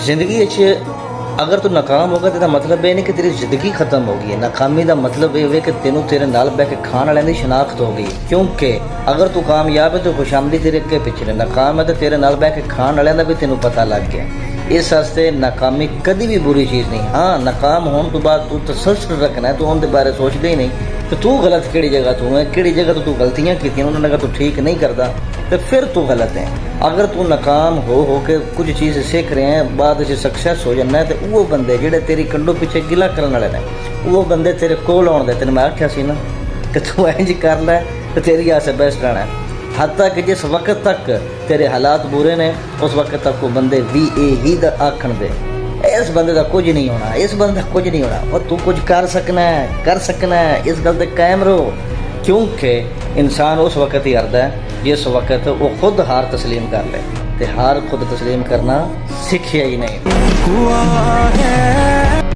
ਜ਼ਿੰਦਗੀ 'ਚ ਅਗਰ ਤੂੰ ਨਾਕਾਮ ਹੋ ਗਿਆ ਤਾਂ ਮਤਲਬ ਇਹ ਨਹੀਂ ਕਿ ਤੇਰੀ ਜ਼ਿੰਦਗੀ ਖਤਮ ਹੋ ਗਈ ਹੈ। ਨਾਕਾਮੀ ਦਾ ਮਤਲਬ ਇਹ ਹੋਵੇ ਕਿ ਤੈਨੂੰ ਤੇਰੇ ਨਾਲ ਬਹਿ ਕੇ ਖਾਣ ਵਾਲਿਆਂ ਦੀ ਸ਼ਨਾਖਤ ਹੋ ਗਈ, ਕਿਉਂਕਿ ਅਗਰ ਤੂੰ ਕਾਮਯਾਬ ਹੈ ਤਾਂ ਖੁਸ਼ਾਮਦੀ ਤੇਰੇ ਅੱਗੇ ਪਿੱਛੇ ਨੇ, ਨਾਕਾਮ ਹੈ ਤਾਂ ਤੇਰੇ ਨਾਲ ਬਹਿ ਕੇ ਖਾਣ ਵਾਲਿਆਂ ਦਾ ਵੀ ਤੈਨੂੰ ਪਤਾ ਲੱਗ ਗਿਆ। ਇਸ ਵਾਸਤੇ ਨਾਕਾਮੀ ਕਦੀ ਵੀ ਬੁਰੀ ਚੀਜ਼ ਨਹੀਂ। ਹਾਂ, ਨਾਕਾਮ ਹੋਣ ਤੋਂ ਬਾਅਦ ਤੂੰ ਤਸੱਸੁਰ ਰੱਖਣਾ, ਤੂੰ ਉਹਦੇ ਬਾਰੇ ਸੋਚਦੇ ਹੀ ਨਹੀਂ ਕਿ ਤੂੰ ਗਲਤ ਕਿਹੜੀ ਜਗ੍ਹਾ ਤੂੰ ਹੈ, ਕਿਹੜੀ ਜਗ੍ਹਾ ਤੋਂ ਤੂੰ ਗਲਤੀਆਂ ਕੀਤੀਆਂ, ਉਹਨਾਂ ਨੇ ਅਗਰ ਤੂੰ ਠੀਕ ਨਹੀਂ ਕਰਦਾ तो फिर तू गलत है। अगर तू नाकाम हो के कुछ चीज़ सीख रहे हैं, बाद सक्सैस हो जाना है, तो वो बंदे जेडे तेरी कंडों पीछे गिला करने वाले ने, वो बंदे तेरे कोल आउण दे। तेन मैं आख्या सी ना कि तू इंज कर लै तो तेरी आसे बेस्ट रहना है। हत्ता कि जिस वक्त तक तेरे हालात बुरे ने उस वक्त तक वो बंदे भी यही आखण दे इस बंदे का कुछ नहीं होना, इस बंदे का कुछ नहीं होना, और तू कुछ कर सकना है, इस गल ते कायम रहो। क्योंकि इंसान उस वक्त ही हारदा है जिस वक्त वो खुद हार तस्लीम कर ले, ते हार खुद तस्लीम करना सीखिया ही नहीं।